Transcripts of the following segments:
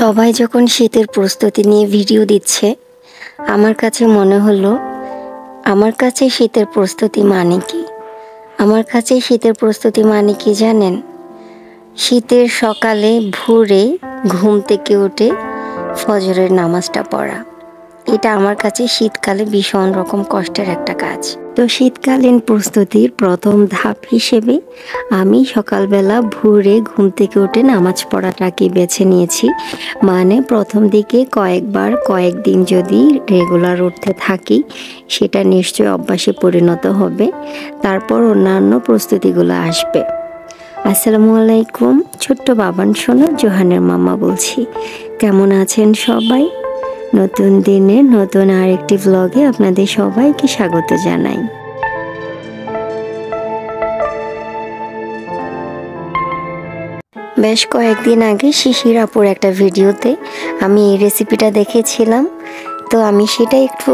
সবাই যখন শীতের প্রস্তুতি নিয়ে ভিডিও দিচ্ছে, আমার কাছে মনে হলো আমার কাছে শীতের প্রস্তুতি মানে কি? আমার কাছে শীতের প্রস্তুতি মানে কি জানেন? শীতের সকালে ভোরে ঘুম থেকে উঠে ফজরের নামাজটা পড়া। এটা আমার কাছে শীতকালে ভীষণ রকম কষ্টের একটা কাজ। তো শীতকালীন প্রস্তুতির প্রথম ধাপ হিসেবে আমি সকালবেলা ভোরে ঘুম থেকে উঠে নামাজ পড়াটাকে বেছে নিয়েছি। মানে প্রথম দিকে কয়েকদিন যদি রেগুলার উঠতে থাকি, সেটা নিশ্চয়ই অভ্যাসে পরিণত হবে। তারপর অন্যান্য প্রস্তুতিগুলো আসবে। আসসালামু আলাইকুম, ছোট্ট বাবান সোনা জোহানের মামা বলছি। কেমন আছেন সবাই? নতুন দিনে নতুন আরেকটি ভ্লগে আপনাদের সবাইকে স্বাগত জানাই। বেশ কয়েকদিন আগে শিশির আপুর একটা ভিডিওতে আমি এই রেসিপিটা দেখেছিলাম, তো আমি সেটা একটু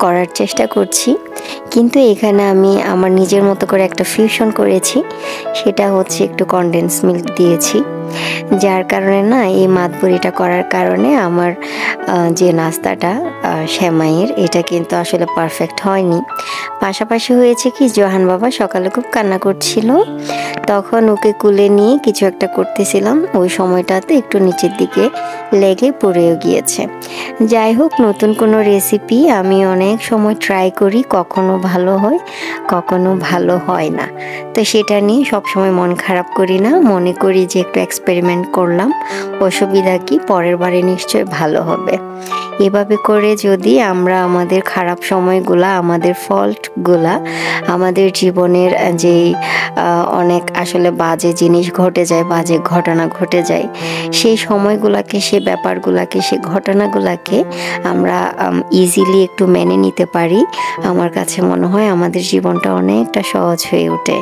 করার চেষ্টা করছি। কিন্তু এখানে আমি আমার নিজের মতো করে একটা ফিউশন করেছি। সেটা হচ্ছে একটু কনডেন্স মিল্ক দিয়েছি, যার কারণে না এই মাতবড়িটা করার কারণে আমার যে নাস্তাটা সেমাইয়ের, এটা কিন্তু আসলে পারফেক্ট হয়নি। পাশাপাশি হয়েছে কি, জোহান বাবা সকালে খুব কান্না করছিল, তখন ওকে কুলে নিয়ে কিছু একটা করতেছিলাম, ওই সময়টাতে একটু নিচের দিকে লেগে পড়েও গিয়েছে। যাই হোক, নতুন কোনো রেসিপি আমি অনেক সময় ট্রাই করি, কখনো ভালো হয় কখনো ভালো হয় না। তো সেটা নিয়ে সবসময় মন খারাপ করি না, মনে করি যে একটু এক্সপেরিমেন্ট করলাম, অসুবিধা কি, পরের বারে নিশ্চয় ভালো হবে। এভাবে করে যদি আমরা আমাদের খারাপ সময়গুলা, আমাদের ফল্টগুলা, আমাদের জীবনের যে অনেক আসলে বাজে জিনিস ঘটে যায়, বাজে ঘটনা ঘটে যায়, সেই সময়গুলাকে, সে ব্যাপারগুলাকে, সে ঘটনাগুলাকে আমরা ইজিলি একটু মেনে নিতে পারি, আমার কাছে মনে হয় আমাদের জীবনটা অনেকটা সহজ হয়ে ওঠে,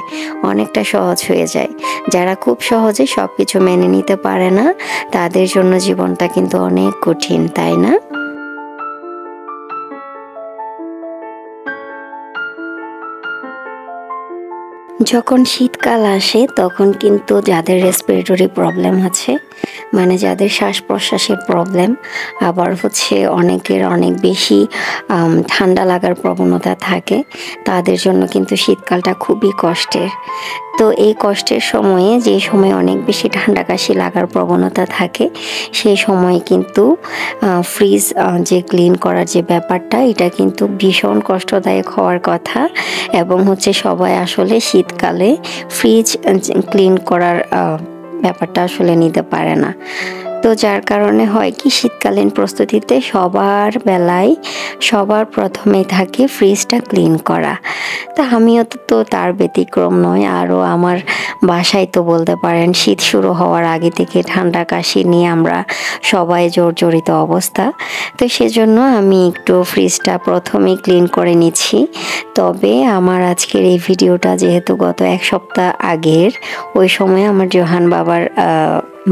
অনেকটা সহজ হয়ে যায়। যারা খুব সহজে সব কিছু মেনে নিতে পারে না, তাদের জন্য জীবনটা কিন্তু অনেক কঠিন, তাই না? যখন শীতকাল আসে তখন কিন্তু যাদের রেসপিরেটরি প্রবলেম আছে, মানে যাদের শ্বাস প্রশ্বাসের প্রবলেম, আবার হচ্ছে অনেকের অনেক বেশি ঠান্ডা লাগার প্রবণতা থাকে, তাদের জন্য কিন্তু শীতকালটা খুবই কষ্টের। তো এই কষ্টের সময়ে, যে সময় অনেক বেশি ঠান্ডা কাশি লাগার প্রবণতা থাকে, সেই সময় কিন্তু ফ্রিজ যে ক্লিন করার যে ব্যাপারটা, এটা কিন্তু ভীষণ কষ্টদায়ক হওয়ার কথা। এবং হচ্ছে সবাই আসলে শীতকালে ফ্রিজ ক্লিন করার ব্যাপারটা আসলে নিতে পারে না। তো যার কারণে হয় কি, শীতকালীন প্রস্তুতিতে সবার প্রথমেই থাকে ফ্রিজটা ক্লিন করা। তা আমিও তো তার ব্যতিক্রম নয়। আরও আমার বাসায় তো বলতে পারেন শীত শুরু হওয়ার আগে থেকে ঠান্ডা কাশি নিয়ে আমরা সবাই জর্জরিত অবস্থা। তো সেজন্য আমি একটু ফ্রিজটা প্রথমেই ক্লিন করে নিচ্ছি। তবে আমার আজকের এই ভিডিওটা যেহেতু গত এক সপ্তাহ আগের, ওই সময় আমার জোহান বাবার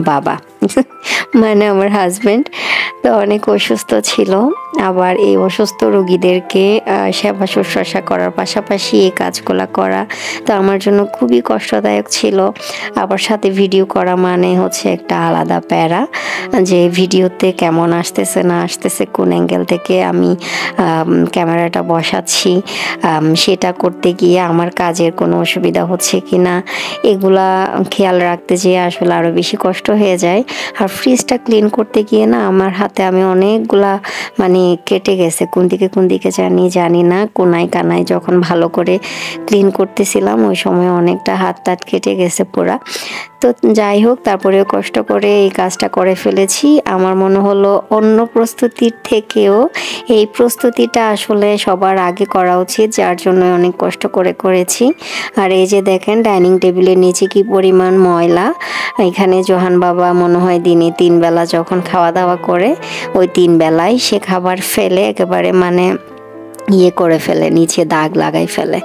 বাবা মানে আমার হাজব্যান্ড তো অনেক অসুস্থ ছিল। আবার এই অসুস্থ রোগীদেরকে সেবা শুশ্রূষা করার পাশাপাশি এই কাজগুলো করা তো আমার জন্য খুবই কষ্টদায়ক ছিল। আবার সাথে ভিডিও করা মানে হচ্ছে একটা আলাদা প্যারা, যে ভিডিওতে কেমন আসতেছে না আসতেছে, কোন অ্যাঙ্গেল থেকে আমি ক্যামেরাটা বসাচ্ছি, সেটা করতে গিয়ে আমার কাজের কোনো অসুবিধা হচ্ছে কি না, এগুলা খেয়াল রাখতে যেয়ে আসলে আরও বেশি কষ্ট হয়ে যায়। আর ফ্রিজটা ক্লিন করতে গিয়ে না আমার হাতে আমি অনেকগুলা মানে কেটে গেছে, কোন দিকে জানি না, কোনায় কানায় যখন ভালো করে ক্লিন করতেছিলাম ওই সময় অনেকটা হাত টাত কেটে গেছে পুরা। তো যাই হোক, তারপরেও কষ্ট করে এই কাজটা করে ফেলেছি। আমার মনে হলো অন্য প্রস্তুতির থেকেও এই প্রস্তুতিটা আসলে সবার আগে করা উচিত, যার জন্য অনেক কষ্ট করে করেছি। আর এই যে দেখেন ডাইনিং টেবিলের নিচে কি পরিমাণ ময়লা। এখানে জোহান বাবা মনে হয় দিনে 3 বেলা যখন খাওয়া দাওয়া করে, ওই 3 বেলায় সে খাবার ফেলে একেবারে মানে ইয়ে করে ফেলে, নিচে দাগ লাগাই ফেলে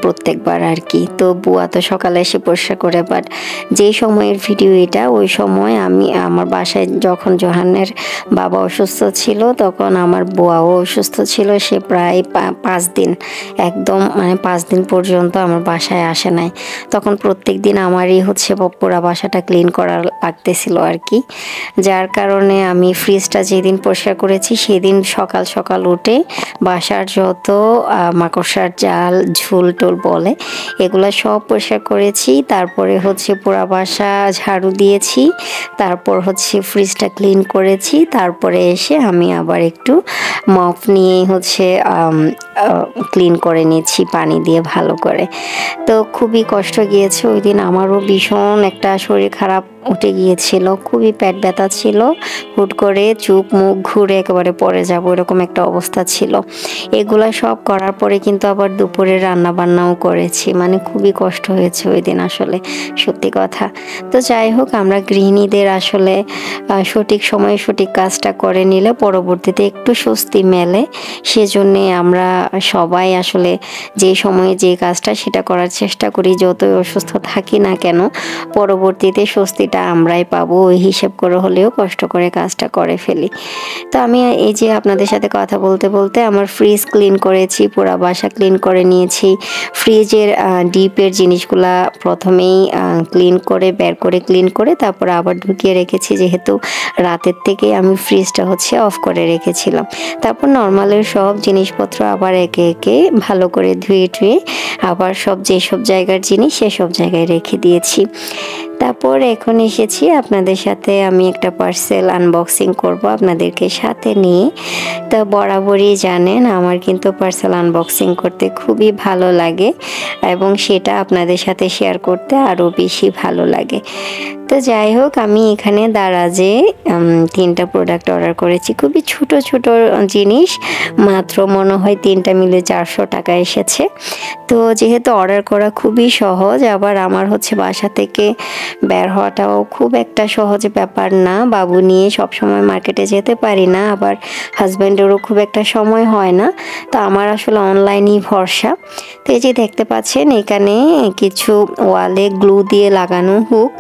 প্রত্যেকবার আর কি। তো বুয়া তো সকালে এসে পরিষ্কার করে, বাট যেই সময়ের ভিডিও এটা, ওই সময় আমি আমার বাসায় যখন জোহানের বাবা অসুস্থ ছিল তখন আমার বুয়াও অসুস্থ ছিল। সে প্রায় 5 দিন, একদম মানে 5 দিন পর্যন্ত আমার বাসায় আসে নাই। তখন প্রত্যেক দিন আমারই হচ্ছে পুরা বাসাটা ক্লিন করা লাগতেছিল আর কি। যার কারণে আমি ফ্রিজটা যেদিন পরিষ্কার করেছি সেদিন সকাল সকাল উঠে বাসার যত মাকড়সার জাল, ঝুল টুল বলে এগুলো সব পরিষ্কার করেছি। তারপরে হচ্ছে পুরা বাসা ঝাড়ু দিয়েছি, তারপর হচ্ছে ফ্রিজটা ক্লিন করেছি। তারপরে এসে আমি আবার একটু মপ নিয়ে হচ্ছে ক্লিন করে নিয়েছি পানি দিয়ে ভালো করে। তো খুবই কষ্ট গিয়েছে ওই দিন। আমারও ভীষণ একটা শরীর খারাপ উঠে গিয়েছিল, খুবই পেট ব্যথা ছিল, হুট করে চোখ মুখ ঘুরে একেবারে পড়ে যাব এরকম একটা অবস্থা ছিল। এগুলা সব করার পরে কিন্তু আবার দুপুরে রান্না বান্নাও করেছি, মানে খুবই কষ্ট হয়েছে ওই দিন আসলে, সত্যি কথা। তো যাই হোক, আমরা গৃহিণীদের আসলে সঠিক সময়ে সঠিক কাজটা করে নিলে পরবর্তীতে একটু স্বস্তি মেলে। সেজন্যে আমরা সবাই আসলে যে সময়ে যে কাজটা সেটা করার চেষ্টা করি। যতই অসুস্থ থাকি না কেন পরবর্তীতে স্বস্তিটা আমরাই পাবো, ওই হিসেব করে হলেও কষ্ট করে কাজটা করে ফেলি। তো আমি এই যে আপনাদের সাথে কথা বলতে বলতে আমার ফ্রিজ ক্লিন করেছি, পুরা বাসা ক্লিন করে নিয়েছি। ফ্রিজের ডিপের জিনিসগুলা প্রথমেই ক্লিন করে বের করে ক্লিন করে তারপর আবার ঢুকিয়ে রেখেছি, যেহেতু রাতের থেকে আমি ফ্রিজটা হচ্ছে অফ করে রেখেছিলাম। তারপর নর্মালের সব জিনিসপত্র আবার একে একে ভালো করে ধুয়ে টুয়ে আবার সব যেসব জায়গার জিনিস সেসব জায়গায় রেখে দিয়েছি। তারপর এখন এসেছি আপনাদের সাথে আমি একটা পার্সেল আনবক্সিং করব আপনাদেরকে সাথে নিয়ে। তো বরাবরই জানেন আমার কিন্তু পার্সেল আনবক্সিং করতে খুবই ভালো লাগে এবং সেটা আপনাদের সাথে শেয়ার করতে আরও বেশি ভালো লাগে। তো যাই হোক, আমি এখানে দারাজে 3টা প্রোডাক্ট অর্ডার করেছি, খুবই ছোট ছোট জিনিস, মাত্র মনে হয় 3টা মিলে 400 টাকা এসেছে। তো যেহেতু অর্ডার করা খুবই সহজ, আবার আমার হচ্ছে বাসা থেকে বের হওয়াটাও খুব একটা সহজ ব্যাপার না, বাবু নিয়ে সব সময় মার্কেটে যেতে পারি না, আবার হাজব্যান্ডেরও খুব একটা সময় হয় না। তো আমার আসলে অনলাইনই ভরসা। তো এই যে দেখতে পাচ্ছেন এখানে কিছু ওয়ালে গ্লু দিয়ে লাগানো হুক,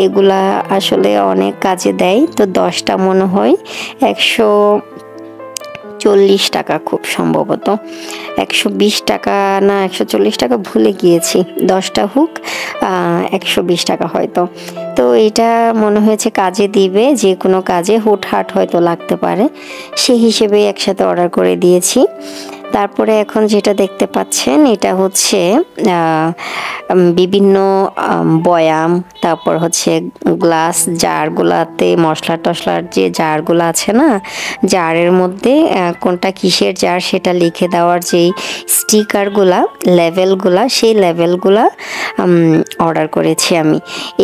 এগুলা আসলে অনেক কাজে দেয়। তো 10টা মনে হয় 140 টাকা, খুব সম্ভবত 120 টাকা না 140 টাকা, ভুলে গিয়েছি। 10টা হুক 120 টাকা হয়তো। তো এটা মনে হয়েছে কাজে দিবে, যে কোনো কাজে হুটহাট হয়তো লাগতে পারে, সেই হিসেবে একসাথে অর্ডার করে দিয়েছি। তারপরে এখন যেটা দেখতে পাচ্ছেন এটা হচ্ছে বিভিন্ন বয়াম, তারপর হচ্ছে গ্লাস জারগুলাতে মশলা টশলার যে জারগুলো আছে না, জারের মধ্যে কোনটা কিসের জার সেটা লিখে দেওয়ার যেই স্টিকারগুলা, লেভেলগুলা, সেই লেভেলগুলা অর্ডার করেছি আমি।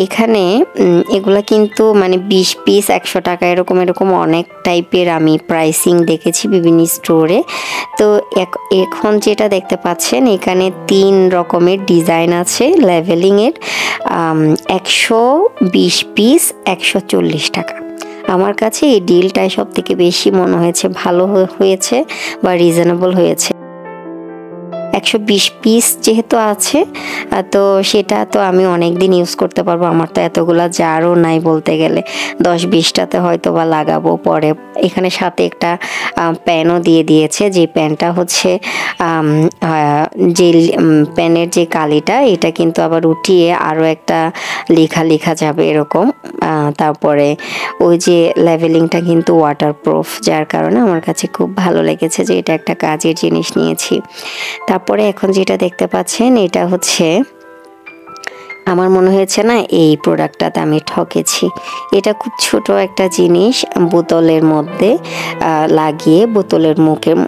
এখানে এগুলা কিন্তু মানে 20 পিস 100 টাকা এরকম এরকম অনেক টাইপের আমি প্রাইসিং দেখেছি বিভিন্ন স্টোরে। তো এখন যেটা দেখতে পাচ্ছেন এখানে 3 রকমের ডিজাইন আছে লেভেলিংয়ের। 120 পিস 140 টাকা। আমার কাছে এই ডিলটাই সব থেকে বেশি মনে হয়েছে ভালো হয়েছে বা রিজনেবল হয়েছে। 120 পিস যেহেতু আছে, তো সেটা তো আমি অনেক দিন ইউজ করতে পারবো। আমার তো এতগুলা জারও নাই বলতে গেলে, 10-20টাতে হয়তো বা লাগাবো পরে। এখানে সাথে একটা প্যানও দিয়ে দিয়েছে, যে প্যানটা হচ্ছে যে প্যানের যে কালিটা, এটা কিন্তু আবার উঠিয়ে আরও একটা লেখা যাবে এরকম। তারপরে ওই যে লেভেলিংটা কিন্তু ওয়াটারপ্রুফ, যার কারণে আমার কাছে খুব ভালো লেগেছে যে এটা একটা কাজের জিনিস নিয়েছি। তারপরে এখন যেটা দেখতে পাচ্ছেন এটা হচ্ছে আমার মনে হয়েছে না এই প্রোডাক্টটাতে আমি ঠকেছি। এটা খুব ছোট একটা জিনিস, বোতলের মধ্যে লাগিয়ে, বোতলের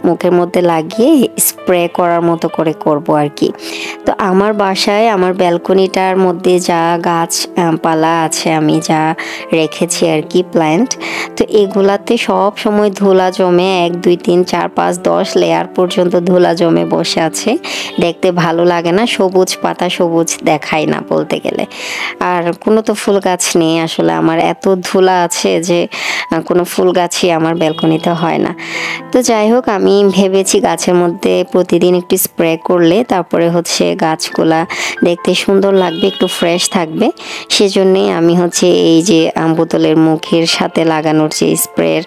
মুখের মধ্যে লাগিয়ে স্প্রে করার মতো করে করব আর কি। তো আমার বাসায় আমার ব্যালকনিটার মধ্যে যা গাছ পালা আছে, আমি যা রেখেছি আর কি প্ল্যান্ট, তো এগুলাতে সব সময় ধুলা জমে, 1 2 3 4 5 10 লেয়ার পর্যন্ত ধুলা জমে বসে আছে। দেখতে ভালো লাগে না, সবুজ পাতা সবুজ দেখায় না বলতে গেলে। আর কোনো তো ফুল গাছ নেই আসলে, আমার এত ধুলা আছে যে কোনো ফুল গাছই আমার ব্যালকনিতে হয় না। তো যাই হোক, আমি ভেবেছি গাছের মধ্যে প্রতিদিন একটু স্প্রে করলে তারপরে হচ্ছে গাছগুলা দেখতে সুন্দর লাগবে, একটু ফ্রেশ থাকবে। সেজন্যই আমি হচ্ছে এই যে বোতলের মুখের সাথে লাগানোর যে স্প্রের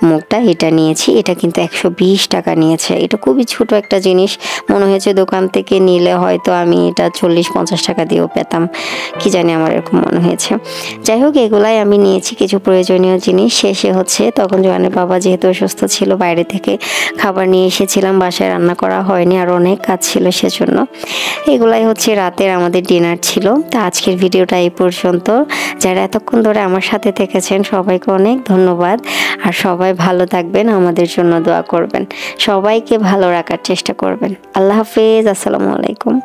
মুখটা এটা নিয়েছি। এটা কিন্তু 120 টাকা নিয়েছে। এটা খুবই ছোট একটা জিনিস, মনে হয়েছে দোকান থেকে নিলে হয়তো আমি এটা 40-50 টাকা দিয়েও পেতাম, কি জানি আমার এরকম মনে হয়েছে। যাই হোক, এগুলাই আমি নিয়েছি কিছু প্রয়োজনীয় জিনিস। শেষে হচ্ছে তখন জোয়ানের বাবা যেহেতু অসুস্থ ছিল, বাইরে থেকে খাবার নিয়ে এসেছিলাম, বাসায় রান্না করা হয়নি, আর অনেক কাজ ছিল, সেজন্য এগুলাই হচ্ছে রাতের আমাদের ডিনার ছিল। তো আজকের ভিডিওটা এই পর্যন্ত। যারা এতক্ষণ ধরে আমার সাথে থেকেছেন সবাইকে অনেক ধন্যবাদ। আর সবাই ভালো থাকবেন, আমাদের জন্য দোয়া করবেন, সবাইকে ভালো রাখার চেষ্টা করবেন। আল্লাহ হাফেজ, আসসালামু আলাইকুম।